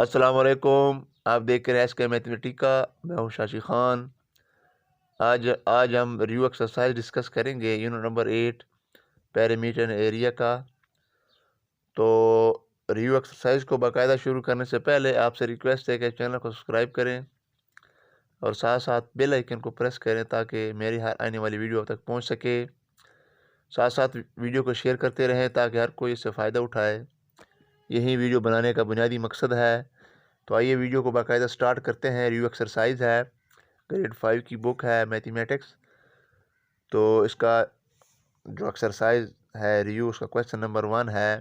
अस्सलाम वालेकुम। आप देख रहे हैं एसके मैथमेटिका। मैं हूं शाशी खान। आज हम रिव्यू एक्सरसाइज डिस्कस करेंगे यूनिट नंबर 8 पेरीमीटर एरिया का। तो रिव्यू एक्सरसाइज को बाकायदा शुरू करने से पहले आपसे रिक्वेस्ट है कि चैनल को सब्सक्राइब करें और साथ साथ बेल आइकन को प्रेस करें ताकि मेरी हर आने वाली वीडियो आप तक पहुंच सके। साथ साथ वीडियो को शेयर करते रहें ताकि हर कोई इससे फ़ायदा उठाए। यही वीडियो बनाने का बुनियादी मकसद है। तो आइए वीडियो को बाकायदा स्टार्ट करते हैं। रिव्यू एक्सरसाइज है, ग्रेड 5 की बुक है मैथमेटिक्स। तो इसका जो एक्सरसाइज है रिव्यू, उसका क्वेश्चन नंबर 1 है।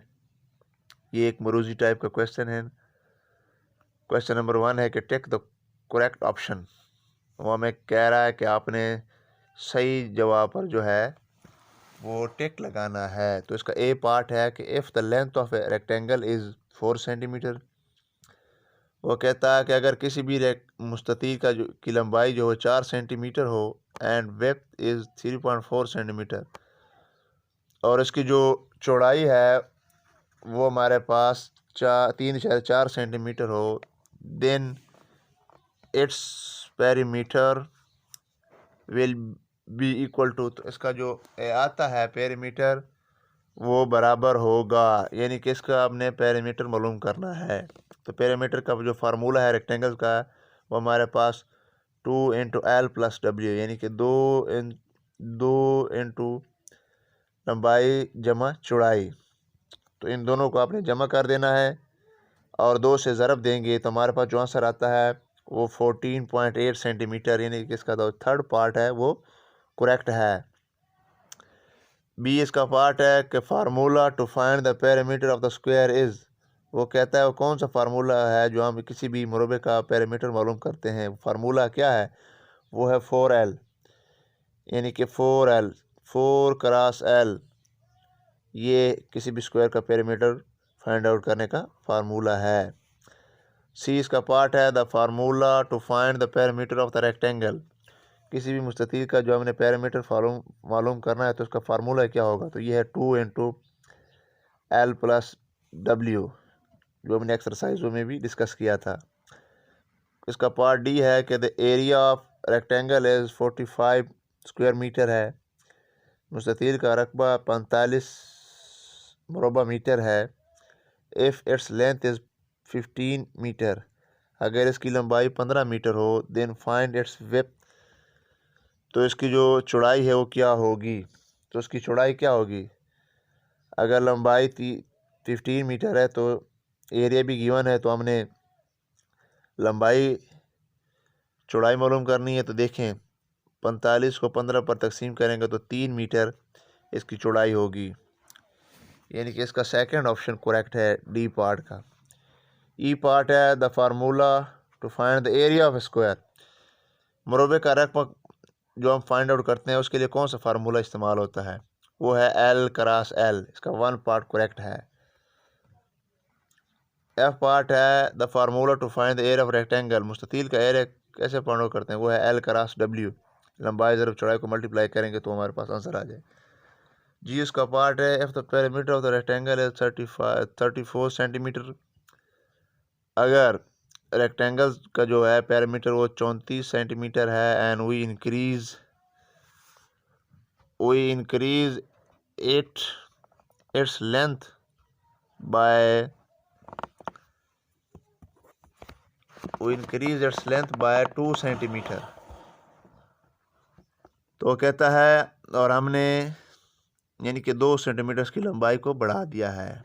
ये एक मरूजी टाइप का क्वेश्चन है। क्वेश्चन नंबर 1 है कि टेक द करेक्ट ऑप्शन। वो हमें कह रहा है कि आपने सही जवाब पर जो है वो टिक लगाना है। तो इसका ए पार्ट है कि if the length of a rectangle is 4 centimetre. वो कहता है कि अगर किसी भी मुस्ततील का की लंबाई जो है 4 सेंटीमीटर हो एंड विड्थ इज़ 3.4 सेंटीमीटर और इसकी जो चौड़ाई है वो हमारे पास 3.4 सेंटीमीटर हो, then it's perimeter will be equal to. तो इसका जो आता है पेरीमीटर वो बराबर होगा, यानी कि इसका आपने पेरीमीटर मालूम करना है। तो पेरीमीटर का जो फार्मूला है रेक्टेंगल का वो हमारे पास 2 × L + W, यानी कि 2 इंटू लंबाई जमा चौड़ाई। तो इन दोनों को आपने जमा कर देना है और 2 से ज़रब देंगे तो हमारे पास जो आंसर आता है वो 14.8 सेंटीमीटर, यानी कि इसका जो थर्ड पार्ट है वो करेक्ट है। बी इसका पार्ट है कि formula to find the perimeter of the square is. वो कहता है वो कौन सा फार्मूला है जो हम किसी भी मुरबे का पेरीमीटर मालूम करते हैं। फार्मूला क्या है? वो है 4L, यानी कि 4L 4 क्रॉस L, ये किसी भी स्क्वायर का पेरीमीटर फाइंड आउट करने का फार्मूला है। सी इसका पार्ट है the formula to find the perimeter of the rectangle. किसी भी मुस्ततील का जो हमने पैरामीटर मालूम करना है तो उसका फार्मूला क्या होगा? तो ये है 2 × L + W, जो हमने एक्सरसाइजों में भी डिस्कस किया था। इसका पार्ट डी है कि the area of rectangle is 45 square metre है। मुस्ततील का रकबा 45 मुरबा मीटर है। If its length is 15 metre, अगर इसकी लंबाई 15 मीटर हो, देन फाइंड इट्स विड्थ। तो इसकी जो चौड़ाई है वो क्या होगी? तो इसकी चौड़ाई क्या होगी? अगर लंबाई 15 मीटर है तो एरिया भी गिवन है, तो हमने लंबाई चौड़ाई मालूम करनी है। तो देखें 45 को 15 पर तकसीम करेंगे तो 3 मीटर इसकी चौड़ाई होगी, यानी कि इसका सेकंड ऑप्शन करेक्ट है, डी पार्ट का। ई पार्ट है the formula to find the area of square. मुरबे का रकबा जो हम फाइंड आउट करते हैं उसके लिए कौन सा फार्मूला इस्तेमाल होता है? वो है L × L। इसका 1 पार्ट करेक्ट है। एफ पार्ट है the formula to find the area of rectangle. मुस्ततील का एरिया कैसे फाइंड आउट करते हैं? वो है L × W। लंबाई ज़रब चौड़ाई को मल्टीप्लाई करेंगे तो हमारे पास आंसर आ जाए। जी इसका पार्ट है if the perimeter of the rectangle is 34 centimetre. अगर रेक्टेंगल का जो है पेरीमीटर वो 34 सेंटीमीटर है and we increase its length by 2 centimetre. तो कहता है और हमने यानी कि 2 सेंटीमीटर की लंबाई को बढ़ा दिया है,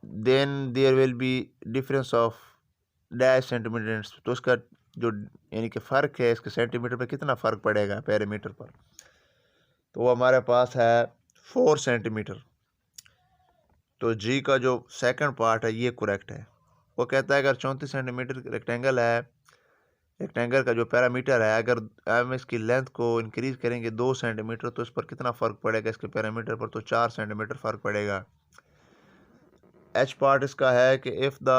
then there will be difference of dash centimetre. तो उसका जो यानी कि फ़र्क है इसके सेंटीमीटर पे कितना फ़र्क पड़ेगा पेरीमीटर पर? तो वो हमारे पास है 4 सेंटीमीटर। तो जी का जो सेकंड पार्ट है ये करेक्ट है। वो कहता है अगर 34 सेंटीमीटर रेक्टेंगल है, रेक्टेंगल का जो पैरामीटर है, अगर हम इसकी लेंथ को इंक्रीज करेंगे 2 सेंटीमीटर तो इस पर कितना फ़र्क पड़ेगा? इसके पैरामीटर पर तो 4 सेंटीमीटर फ़र्क पड़ेगा। एच पार्ट इसका है कि if the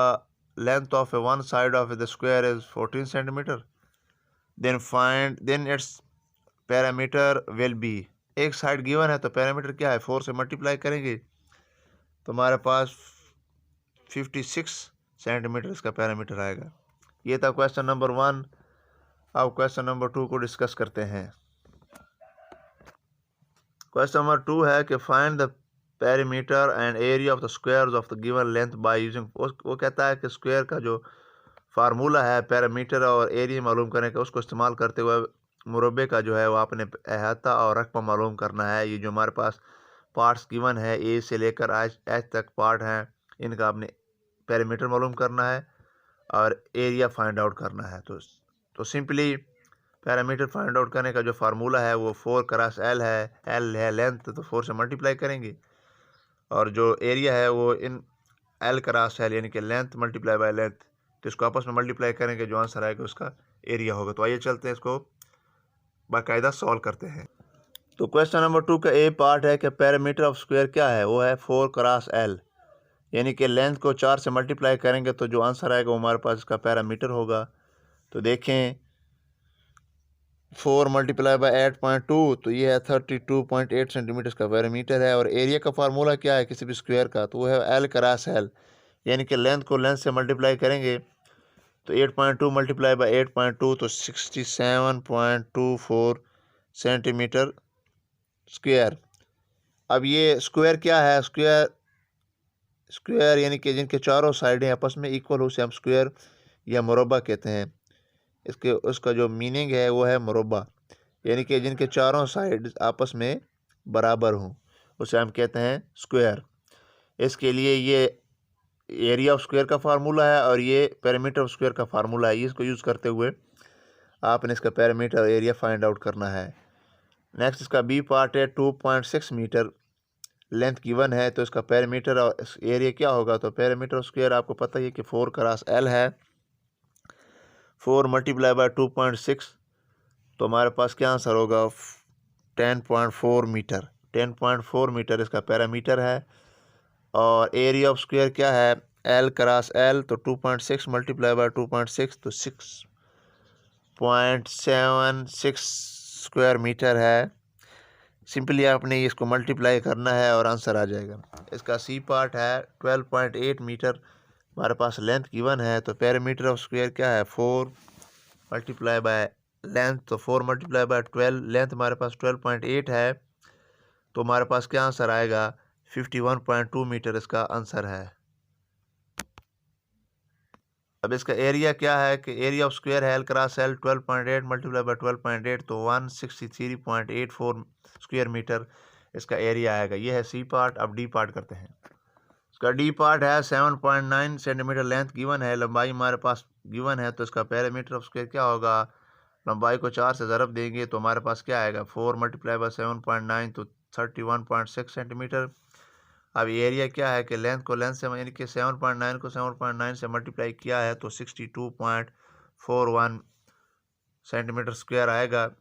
length of one side of the square is 14 centimetre, then its parameter will be. एक साइड गिवन है तो पैरामीटर क्या है? 4 से मल्टीप्लाई करेंगे तो हमारे पास 56 सेंटीमीटर इसका पैरामीटर आएगा। ये था क्वेश्चन नंबर 1। अब क्वेश्चन नंबर 2 को डिस्कस करते हैं। क्वेश्चन नंबर 2 है कि find the perimeter and area of the squares of the given length by using. वो कहता है कि स्क्वायर का जो फार्मूला है पैरामीटर और एरिया मालूम करने का, उसको इस्तेमाल करते हुए मुरब्बे का जो है वो आपने अहाता और रकबा मालूम करना है। ये जो हमारे पास पार्ट्स गिवन है ए से लेकर एच तक पार्ट हैं, इनका आपने पैरामीटर मालूम करना है और एरिया फाइंड आउट करना है। तो सिंपली पैरामीटर फाइंड आउट करने का जो फार्मूला है वो 4 क्रॉस एल है। एल है लेंथ, तो 4 से मल्टीप्लाई करेंगे, और जो एरिया है वो इन एल क्रॉस एल यानी कि लेंथ मल्टीप्लाई बाय लेंथ, तो इसको आपस में मल्टीप्लाई करेंगे, जो आंसर आएगा उसका एरिया होगा। तो आइए चलते हैं, इसको बाकायदा सॉल्व करते हैं। तो क्वेश्चन नंबर 2 का ए पार्ट है कि पैरामीटर ऑफ स्क्वायर क्या है, वो है 4 क्रॉस एल, यानी कि लेंथ को 4 से मल्टीप्लाई करेंगे तो जो आंसर आएगा वो हमारे पास इसका पैरामीटर होगा। तो देखें 4 मल्टीप्लाई बाय 8.2, तो ये है 32.8 सेंटीमीटर का पैरामीटर है। और एरिया का फार्मूला क्या है किसी भी स्क्वायर का, तो वो है एल क्रॉस एल, यानी कि लेंथ को लेंथ से मल्टीप्लाई करेंगे तो 8.2 मल्टीप्लाई बाय 8.2 तो 67.24 सेंटीमीटर स्क्वायर। अब ये स्क्वायर क्या है, स्क्वायर यानी कि जिनके चारों साइडें आपस में इक्वल हो, उसे हम स्क्वायर या मुरब्बा कहते हैं। उसका जो मीनिंग है वो है मुरब्बा, यानी कि जिनके चारों साइड आपस में बराबर हों, उसे हम कहते हैं स्क्वायर। इसके लिए ये एरिया ऑफ स्क्वायर का फार्मूला है और ये पैरामीटर ऑफ स्क्वायर का फार्मूला है। इसको यूज़ करते हुए आपने इसका पैरामीटर और एरिया फाइंड आउट करना है। नेक्स्ट इसका बी पार्ट है 2.6 मीटर लेंथ गिवन है, तो इसका पैरामीटर और एरिया क्या होगा। तो पैरामीटर ऑफ स्क्वायर आपको पता ही है कि 4 क्रॉस एल है। 4 मल्टीप्लाई बाय 2.6, तो हमारे पास क्या आंसर होगा 10.4 मीटर। 10.4 मीटर इसका पैरामीटर है। और एरिया ऑफ स्क्वायर क्या है, एल क्रॉस एल, तो 2.6 मल्टीप्लाई बाय 2.6 तो 6.76 स्क्वायर मीटर है। सिंपली आपने इसको मल्टीप्लाई करना है और आंसर आ जाएगा। इसका सी पार्ट है 12.8 मीटर हमारे पास लेंथ गिवन है, तो पैरामीटर ऑफ स्क्वायर क्या है 4 मल्टीप्लाई बाय लेंथ, तो 4 मल्टीप्लाई बाय 12, लेंथ हमारे पास 12.8 है, तो हमारे पास क्या आंसर आएगा 51.2 मीटर इसका आंसर है। अब इसका एरिया क्या है कि एरिया ऑफ स्क्वायर है L cross L, 12.8 multiply by 12.8 तो 163.84 स्क्वायर मीटर इसका एरिया आएगा। ये है सी पार्ट। अब डी पार्ट करते हैं। इसका डी पार्ट है 7.9 सेंटीमीटर लेंथ गिवन है, लंबाई हमारे पास गिवन है, तो इसका पैरामीटर ऑफ स्क्वायर क्या होगा, लंबाई को 4 से ज़रब देंगे तो हमारे पास क्या आएगा 4 मल्टीप्लाई बाय 7.9 तो 31.6 सेंटीमीटर। अब एरिया क्या है कि लेंथ को लेंथ से यानी कि 7.9 को 7.9 से मल्टीप्लाई किया है तो 62.41 सेंटीमीटर स्क्वायर आएगा।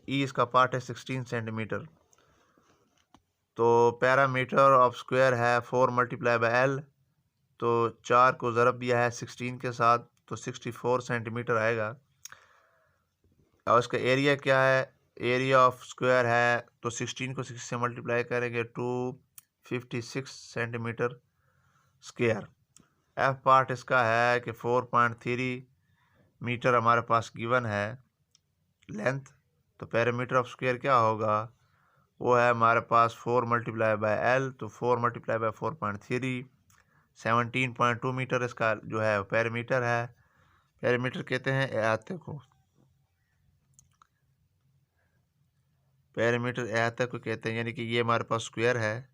ई इसका पार्ट है 16 सेंटीमीटर। तो पैरामीटर ऑफ स्क्वायर है 4 मल्टीप्लाई बाय एल, तो 4 को ज़रब दिया है 16 के साथ तो 64 सेंटीमीटर आएगा। और इसका एरिया क्या है, एरिया ऑफ स्क्वायर है तो 16 को 6 से मल्टीप्लाई करेंगे 256 सेंटीमीटर स्क्वायर। एफ पार्ट इसका है कि 4.3 मीटर हमारे पास गिवन है लेंथ, तो पैरामीटर ऑफ स्क्वायर क्या होगा, वो है हमारे पास 4 मल्टीप्लाई बाय एल, तो 4 मल्टीप्लाई बाय 4.3 17.2 मीटर इसका जो है पैरामीटर है। पैरामीटर कहते हैं अहाते को, पैरामीटर अहाते को कहते हैं, यानी कि ये हमारे पास स्क्वायर है,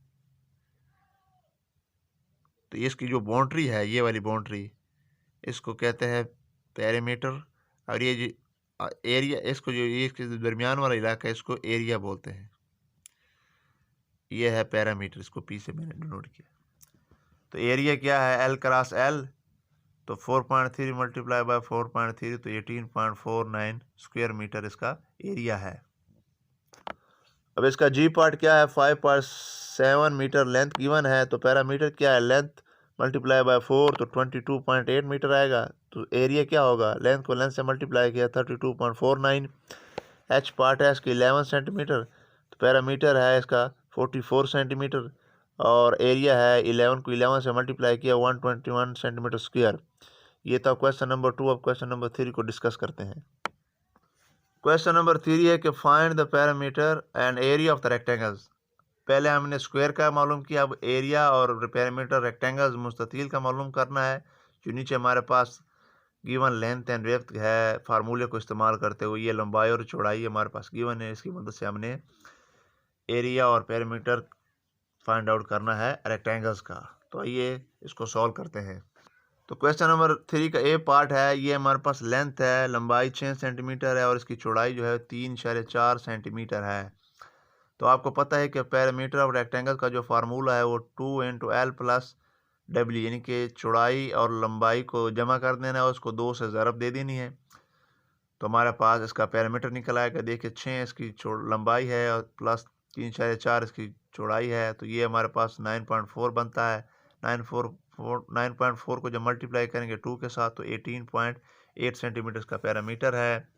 तो इसकी जो बाउंड्री है ये वाली बाउंड्री इसको कहते हैं पैरामीटर। और ये जो एरिया, इसको जो ये इसके दरमियान वाला इलाका है इसको एरिया बोलते हैं। ये है पैरामीटर, इसको पी से मैंने नोट किया। तो एरिया क्या है एल क्रॉस एल, तो 4.3 मल्टीप्लाई बाय 4.3 तो 18.49 स्क्वायर मीटर इसका एरिया है। अब इसका जी पार्ट क्या है 5.7 मीटर लेंथ गिवन है, तो पैरामीटर क्या है लेंथ मल्टीप्लाई बाय 4 तो 22.8 मीटर आएगा। तो एरिया क्या होगा, लेंथ को लेंथ से मल्टीप्लाई किया 32.49। एच पार्ट है इसकी 11 सेंटीमीटर, तो पैरामीटर है इसका 44 सेंटीमीटर। और एरिया है 11 को 11 से मल्टीप्लाई किया 121 सेंटीमीटर स्क्वायर। ये था क्वेश्चन नंबर 2। अब क्वेश्चन नंबर 3 को डिस्कस करते हैं। क्वेश्चन नंबर 3 है कि find the parameter and area of the rectangles. पहले हमने स्क्वायर का मालूम किया, अब एरिया और पैरामीटर रेक्टेंगल्स मुस्ततील का मालूम करना है। जो नीचे हमारे पास गिवन लेंथ एंड विड्थ है, फार्मूले को इस्तेमाल करते हुए ये लंबाई और चौड़ाई हमारे पास गिवन है, इसकी मदद से हमने एरिया और पैरामीटर फाइंड आउट करना है रेक्टेंगल्स का। तो आइए इसको सॉल्व करते हैं। तो क्वेश्चन नंबर 3 का ए पार्ट है, ये हमारे पास लेंथ है, लंबाई 6 सेंटीमीटर है और इसकी चौड़ाई जो है 3.4 सेंटीमीटर है। तो आपको पता है कि पैरामीटर ऑफ रेक्टेंगल का जो फार्मूला है वो 2 × L + W, यानी कि चौड़ाई और लंबाई को जमा कर देना है और उसको 2 से ज़रब दे देनी है। तो हमारे पास इसका पैरामीटर निकल आएगा। देखिए 6 इसकी लंबाई है और प्लस 3.4 इसकी चौड़ाई है, तो ये हमारे पास 9.4 बनता है। 9.4 को जब मल्टीप्लाई करेंगे 2 के साथ तो 18.8 सेंटीमीटर का पैरामीटर है।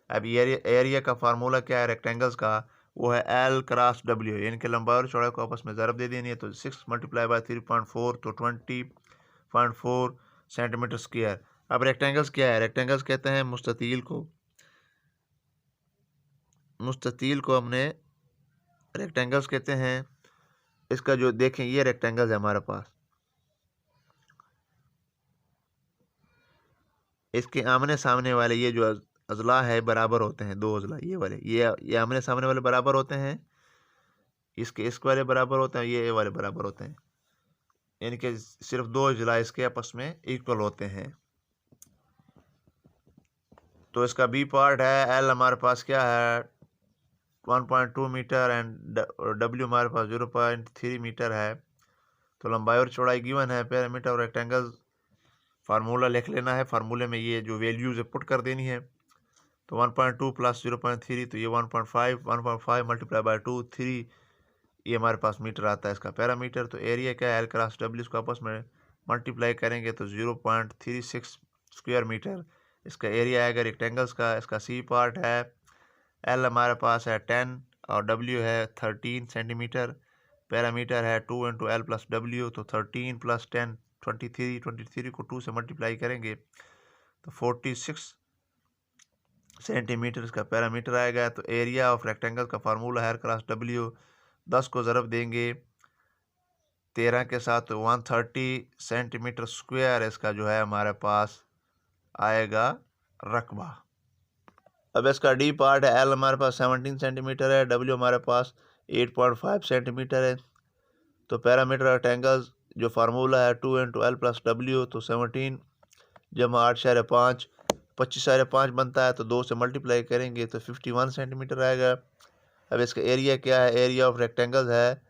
अब एरिया का फार्मूला क्या है रेक्टेंगल्स का, वो है L × W, यानी कि लंबाई और चौड़ाई को आपस में ज़रब दे देनी है। तो 6 × 3.4 तो 20.4 सेंटीमीटर स्क्वायर। अब रेक्टेंगल्स क्या है, रेक्टेंगल्स कहते हैं मुस्ततील को हमने रेक्टेंगल्स कहते हैं। इसका जो देखें ये रेक्टेंगल्स है हमारे पास, इसके आमने सामने वाले ये जो अजला है बराबर होते हैं, 2 अजला ये वाले, ये आमने सामने वाले बराबर होते हैं, इसके इस वाले बराबर होते हैं, ये वाले बराबर होते हैं, यानी कि सिर्फ 2 अजला इसके आपस में इक्वल होते हैं। तो इसका बी पार्ट है, एल हमारे पास क्या है 1.2 मीटर एंड डब्ल्यू हमारे पास 0.3 मीटर है। तो लंबाई और चौड़ाई गिवन है। पैरामीटर और रेक्टेंगल फार्मूला लिख लेना है, फार्मूले में ये जो वैल्यूज है पुट कर देनी है। तो 1.2 + 0.3 तो ये 1.5 मल्टीप्लाई बाय 2 3, ये हमारे पास मीटर आता है इसका पैरामीटर। तो एरिया क्या है L × W, इसको आपस में मल्टीप्लाई करेंगे तो 0.36 स्क्वायर मीटर इसका एरिया आएगा रेक्टेंगल्स का। इसका सी पार्ट है, L हमारे पास है 10 और W है 13 सेंटीमीटर। पैरामीटर है 2 × L + W, तो 13 + 10 23 को 2 से मल्टीप्लाई करेंगे तो 46 सेंटीमीटर इसका पैरामीटर आएगा। तो एरिया ऑफ रेक्टेंगल का फार्मूला है L × W, 10 को ज़रब देंगे 13 के साथ तो 130 सेंटीमीटर स्क्वायर इसका जो है हमारे पास आएगा रकबा। अब इसका डी पार्ट है, L हमारे पास 17 सेंटीमीटर है, W हमारे पास 8.5 सेंटीमीटर है। तो पैरामीटर रेक्टेंगल्स जो फार्मूला है 2 × L + W, तो 17 जमा 8.5 25.5 बनता है। तो 2 से मल्टीप्लाई करेंगे तो 51 सेंटीमीटर आएगा। अब इसका एरिया क्या है, एरिया ऑफ रेक्टेंगल्स है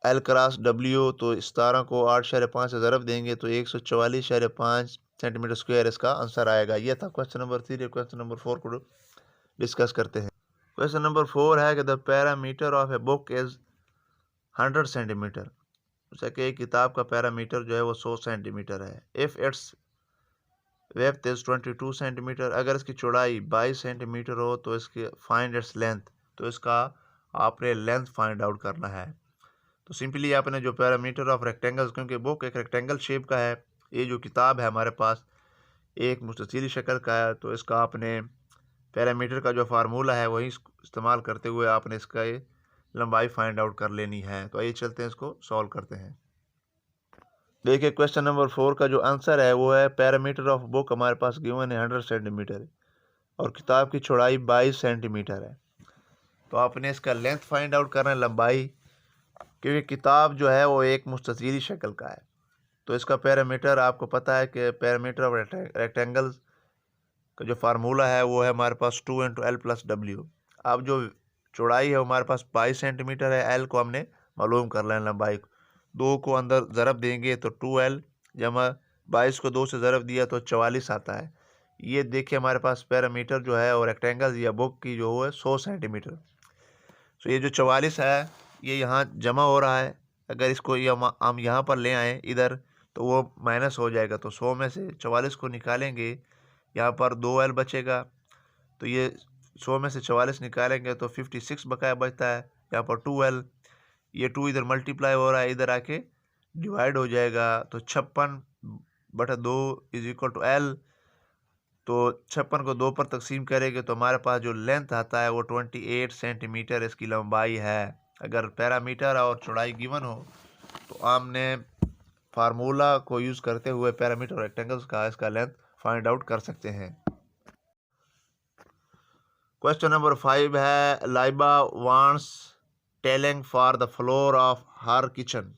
L × W, तो 17 को 8.5 से ज़रब देंगे तो 144.5 सेंटीमीटर स्क्वायर इसका आंसर आएगा। यह था क्वेश्चन नंबर 3। क्वेश्चन नंबर 4 को डिस्कस करते हैं। क्वेश्चन नंबर 4 है कि the parameter of a book is 100 centimetre. जैसे कि किताब का पैरामीटर जो है वो 100 सेंटीमीटर है। If it's width is 22 centimetre, अगर इसकी चौड़ाई 22 सेंटीमीटर हो तो इसकी फाइंड इट्स लेंथ, तो इसका आपने लेंथ फाइंड आउट करना है। तो सिंपली आपने जो पैरामीटर ऑफ रेक्टेंगल्स, क्योंकि बुक एक रेक्टेंगल शेप का है, ये जो किताब है हमारे पास एक मुस्ततील शक्ल का है, तो इसका आपने पैरामीटर का जो फार्मूला है वही इस्तेमाल करते हुए आपने इसका ये लंबाई फाइंड आउट कर लेनी है। तो आइए चलते हैं इसको सॉल्व करते हैं। देखिए क्वेश्चन नंबर 4 का जो आंसर है वो है पैरामीटर ऑफ बुक हमारे पास गिवन है 100 सेंटीमीटर और किताब की चौड़ाई 22 सेंटीमीटर है। तो आपने इसका लेंथ फाइंड आउट करना है, लंबाई, क्योंकि किताब जो है वो एक मुस्ततील शक्ल का है। तो इसका पैरामीटर आपको पता है कि पैरामीटर ऑफ रेक्टेंगल्स का जो फार्मूला है वो है हमारे पास 2 × L + W। अब जो चौड़ाई है वो हमारे पास 22 सेंटीमीटर है, L को हमने मालूम कर लेना, लंबाई को 2 को अंदर ज़रब देंगे तो 2L जमा 22 को 2 से ज़रब दिया तो 44 आता है। ये देखिए हमारे पास पैरामीटर जो है और रेक्टेंगल या बुक की जो है 100 सेंटीमीटर। तो ये जो 44 है ये यहाँ जमा हो रहा है, अगर इसको ये हम यहाँ पर ले आएँ इधर तो वो माइनस हो जाएगा। तो 100 में से 44 को निकालेंगे, यहाँ पर 2L बचेगा, तो ये 100 में से 44 निकालेंगे तो 56 बकाया बचता है। यहाँ पर 2L, ये 2 इधर मल्टीप्लाई हो रहा है, इधर आके डिवाइड हो जाएगा। तो 56/2 इज इक्वल टू L। तो 56 को 2 पर तकसीम करेंगे तो हमारे पास जो लेंथ आता है वो 28 सेंटीमीटर इसकी लंबाई है। अगर पैरामीटर और चौड़ाई गिवन हो तो हमने फार्मूला को यूज़ करते हुए पैरामीटर और रेक्टेंगल्स का इसका लेंथ फाइंड आउट कर सकते हैं। क्वेश्चन नंबर 5 है, Laiba wants telling for the floor of her kitchen.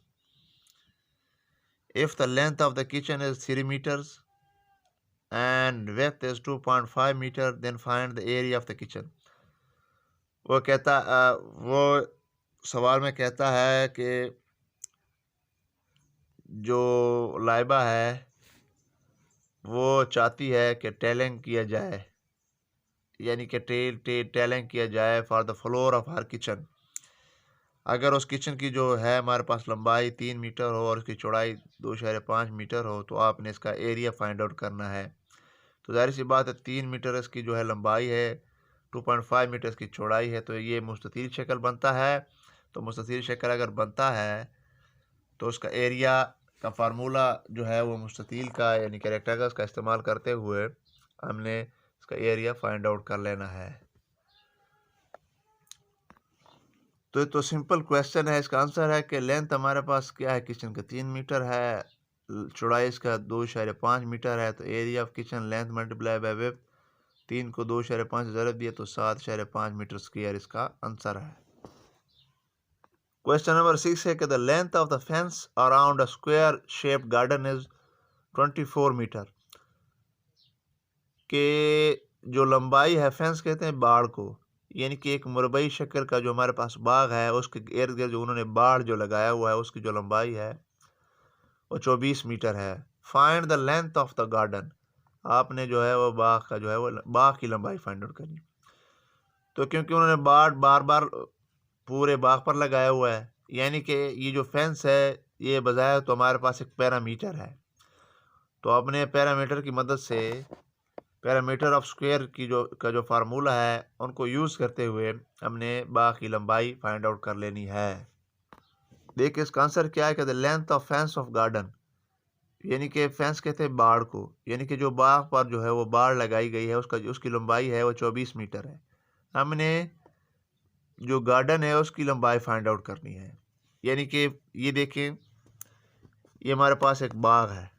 If the length of the kitchen is 3 meters and width is 2.5 meter, then find the area of the kitchen। वो सवाल में कहता है कि जो लाइबा है वो चाहती है कि टेलिंग किया जाए, यानी कि टेलिंग किया जाए for the floor of her kitchen. अगर उस किचन की जो है हमारे पास लंबाई 3 मीटर हो और उसकी चौड़ाई 2.5 मीटर हो तो आपने इसका एरिया फाइंड आउट करना है। तो जाहिर सी बात है 3 मीटर इसकी जो है लंबाई है, 2.5 मीटर इसकी चौड़ाई है, तो ये मुस्ततील शक्ल बनता है। तो मुस्ततील शक्ल अगर बनता है तो उसका एरिया का फार्मूला जो है वो मुस्ततील का यानी कि रेक्टेंगल्स का इस्तेमाल करते हुए हमने इसका एरिया फाइंड आउट कर लेना है। तो सिंपल क्वेश्चन है। इसका आंसर है कि लेंथ हमारे पास क्या है किचन का 3 मीटर है, चौड़ाई इसका 2.5 मीटर है। तो area of kitchen length multiply by width, 3 को 2.5 से ज़रब दिया तो 7.5 मीटर स्क्वायर इसका आंसर है। क्वेश्चन नंबर 6 है कि the length of the fence around a square shaped garden is 24 metre. के जो लंबाई है, फेंस कहते हैं बाड़ को, यानी कि एक मुरबई शक्ल का जो हमारे पास बाग है उसके इर्द गिर्द जो उन्होंने बाड़ जो लगाया हुआ है उसकी जो लंबाई है वो 24 मीटर है। Find the length of the garden. आपने जो है वो बाग का जो है वो बाग की लंबाई फाइंड आउट करनी। तो क्योंकि उन्होंने बाड़ बार बार पूरे बाग पर लगाया हुआ है, यानी कि ये जो फेंस है ये बजाय तो हमारे पास एक पैरामीटर है। तो अपने पैरामीटर की मदद से पैरामीटर ऑफ स्क्वायर की जो फार्मूला है उनको यूज़ करते हुए हमने बाग की लंबाई फाइंड आउट कर लेनी है। देखिए इसका आंसर क्या है कि the length of fence of garden, यानी कि फेंस कहते हैं बाड़ को, यानी कि जो बाग पर जो है वो बाड़ लगाई गई है उसकी लंबाई है वो 24 मीटर है। हमने जो गार्डन है उसकी लंबाई फाइंड आउट करनी है। यानी कि ये देखें, ये हमारे पास एक बाग है,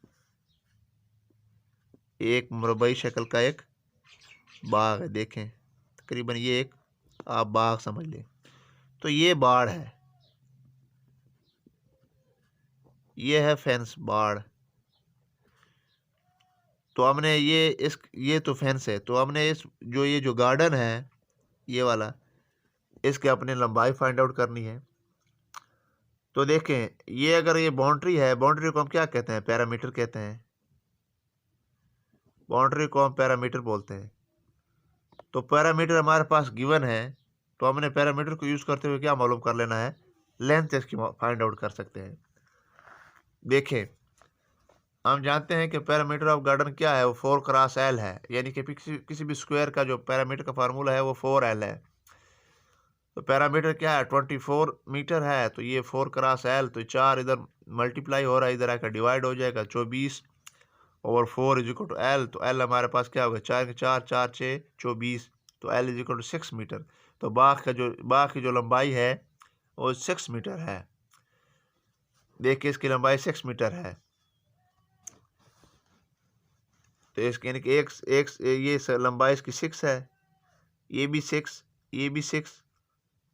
एक मुरबई शक्ल का एक बाग है। देखें तकरीबन ये एक आप बाग समझ लें। तो ये बाड़ है, ये है फेंस बाड़। तो हमने ये तो फेंस है, तो हमने ये जो गार्डन है ये वाला, इसके अपने लंबाई फाइंड आउट करनी है। तो देखें ये अगर ये बाउंड्री है, बाउंड्री को हम क्या कहते हैं, पैरामीटर कहते हैं। बाउंड्री को हम पैरामीटर बोलते हैं। तो पैरामीटर हमारे पास गिवन है, तो हमने पैरामीटर को यूज़ करते हुए क्या मालूम कर लेना है, लेंथ इसकी फाइंड आउट कर सकते हैं। देखें हम जानते हैं कि पैरामीटर ऑफ गार्डन क्या है, वो 4x L है, यानी कि किसी भी स्क्वायर का जो पैरामीटर का फार्मूला है वो 4L है। तो पैरामीटर क्या है, 24 मीटर है, तो ये 4x L, तो 4 इधर मल्टीप्लाई हो रहा है, इधर आकर डिवाइड हो जाएगा, 24/4 इज इक्वल टू L। तो L हमारे पास क्या होगा, 4 के 4, 4 6 24, तो L is equal to 6 metre. तो बाग की जो लंबाई है वो 6 मीटर है। देखिए इसकी लंबाई 6 मीटर है। तो इसके यानी कि ये लंबाई इसकी 6 है, ये भी 6, ये भी 6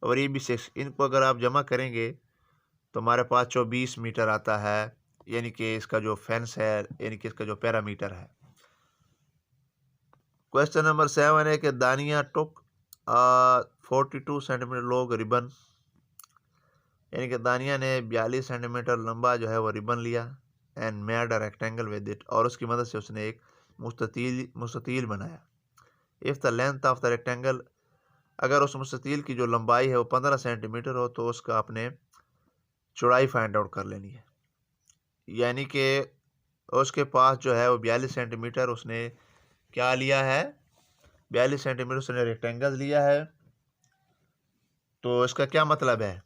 और ये भी 6। इनको अगर आप जमा करेंगे तो हमारे पास 24 मीटर आता है, यानी कि इसका जो फेंस है, यानी कि इसका जो पैरामीटर है। क्वेश्चन नंबर 7 है कि दानिया टुक 42 सेंटीमीटर लॉन्ग रिबन, यानी कि दानिया ने 42 सेंटीमीटर लंबा जो है वो रिबन लिया, and made a rectangle with it, और उसकी मदद से उसने एक मुस्ततील बनाया। If the length of the rectangle, अगर उस मुस्ततील की जो लंबाई है वो 15 सेंटीमीटर हो तो उसका अपने चौड़ाई फाइंड आउट कर लेनी है। यानी कि उसके पास जो है वो 42 सेंटीमीटर उसने क्या लिया है, 42 सेंटीमीटर उसने रेक्टेंगल लिया है। तो इसका क्या मतलब है,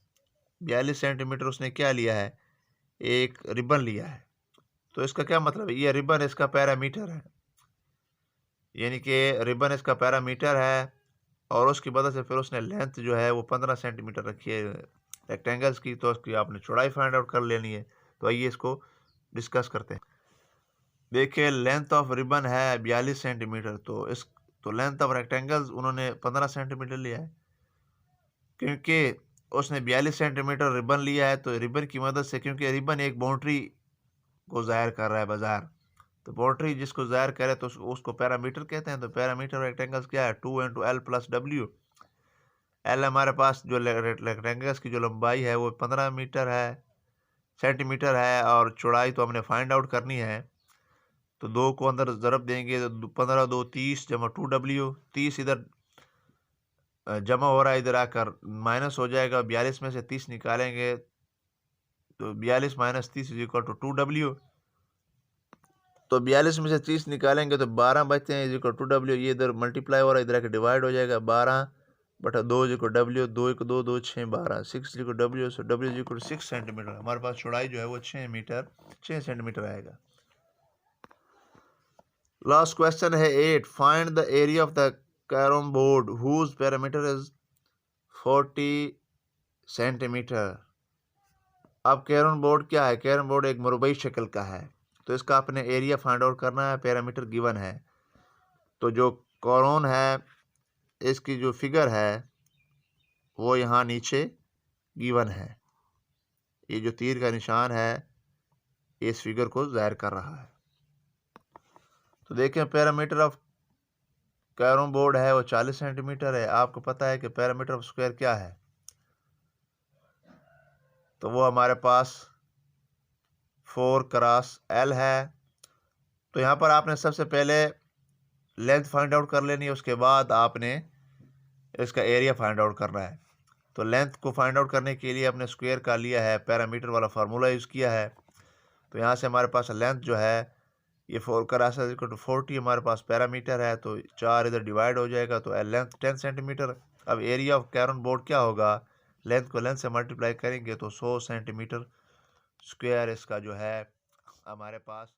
42 सेंटीमीटर उसने क्या लिया है, एक रिबन लिया है। तो इसका क्या मतलब है, ये रिबन इसका पैरामीटर है, यानी कि रिबन इसका पैरामीटर है और उसकी वजह से फिर उसने लेंथ जो है वो 15 सेंटीमीटर रखी है रेक्टेंगल्स की, तो उसकी आपने चौड़ाई फाइंड आउट कर लेनी है। तो आइए इसको डिस्कस करते हैं। देखिए लेंथ ऑफ रिबन है 42 सेंटीमीटर, तो लेंथ ऑफ रेक्टेंगल्स उन्होंने 15 सेंटीमीटर लिया है। क्योंकि उसने 42 सेंटीमीटर रिबन लिया है तो रिबन की मदद से, क्योंकि रिबन एक बाउंड्री को ज़ाहिर कर रहा है बाजार, तो बाउंड्री जिसको ज़ाहिर करे तो उसको पैरामीटर कहते हैं। तो पैरामीटर रेक्टेंगल्स क्या है, 2 × L + W। एल हमारे पास जो रेक्टेंगल्स की जो लंबाई है वो 15 मीटर है, सेंटीमीटर है, और चौड़ाई तो हमने फाइंड आउट करनी है। तो 2 को अंदर ज़रब देंगे तो 15 2 30 जमा 2W, 30 इधर जमा हो रहा है, इधर आकर माइनस हो जाएगा। 42 में से 30 निकालेंगे तो 42 - 30 = 2W। तो 42 में से 30 निकालेंगे तो 12 बचते हैं = 2W। ये इधर मल्टीप्लाई हो रहा है, इधर आके डिवाइड हो जाएगा। 12/2 = W, 2 1 2 2 6 12, 6 = W, सो W = 6 सेंटीमीटर। हमारे पास चौड़ाई जो है वो 6 सेंटीमीटर आएगा। लास्ट क्वेश्चन है 8, find the area of the carrom board whose parameter is 40 centimetre. अब कैरम बोर्ड क्या है, कैरम बोर्ड एक मुरबई शक्ल का है, तो इसका अपने एरिया फाइंड आउट करना है, पैरामीटर गिवन है। तो जो कोरोन है इसकी जो फिगर है वो यहाँ नीचे गिवन है, ये जो तीर का निशान है इस फिगर को ज़ाहिर कर रहा है। तो देखें पैरामीटर ऑफ कैरम बोर्ड है वो 40 सेंटीमीटर है। आपको पता है कि पैरामीटर ऑफ स्क्वायर क्या है, तो वो हमारे पास 4 × L है। तो यहाँ पर आपने सबसे पहले लेंथ फाइंड आउट कर लेनी है, उसके बाद आपने इसका एरिया फाइंड आउट करना है। तो लेंथ को फाइंड आउट करने के लिए अपने स्क्वायर का लिया है, पैरामीटर वाला फार्मूला यूज़ किया है। तो यहाँ से हमारे पास लेंथ जो है ये 4 × 40 हमारे पास पैरामीटर है, तो 4 इधर डिवाइड हो जाएगा, तो लेंथ 10 सेंटीमीटर। अब एरिया ऑफ कैरम बोर्ड क्या होगा, लेंथ को लेंथ से मल्टीप्लाई करेंगे तो 100 सेंटीमीटर स्क्वायर इसका जो है हमारे पास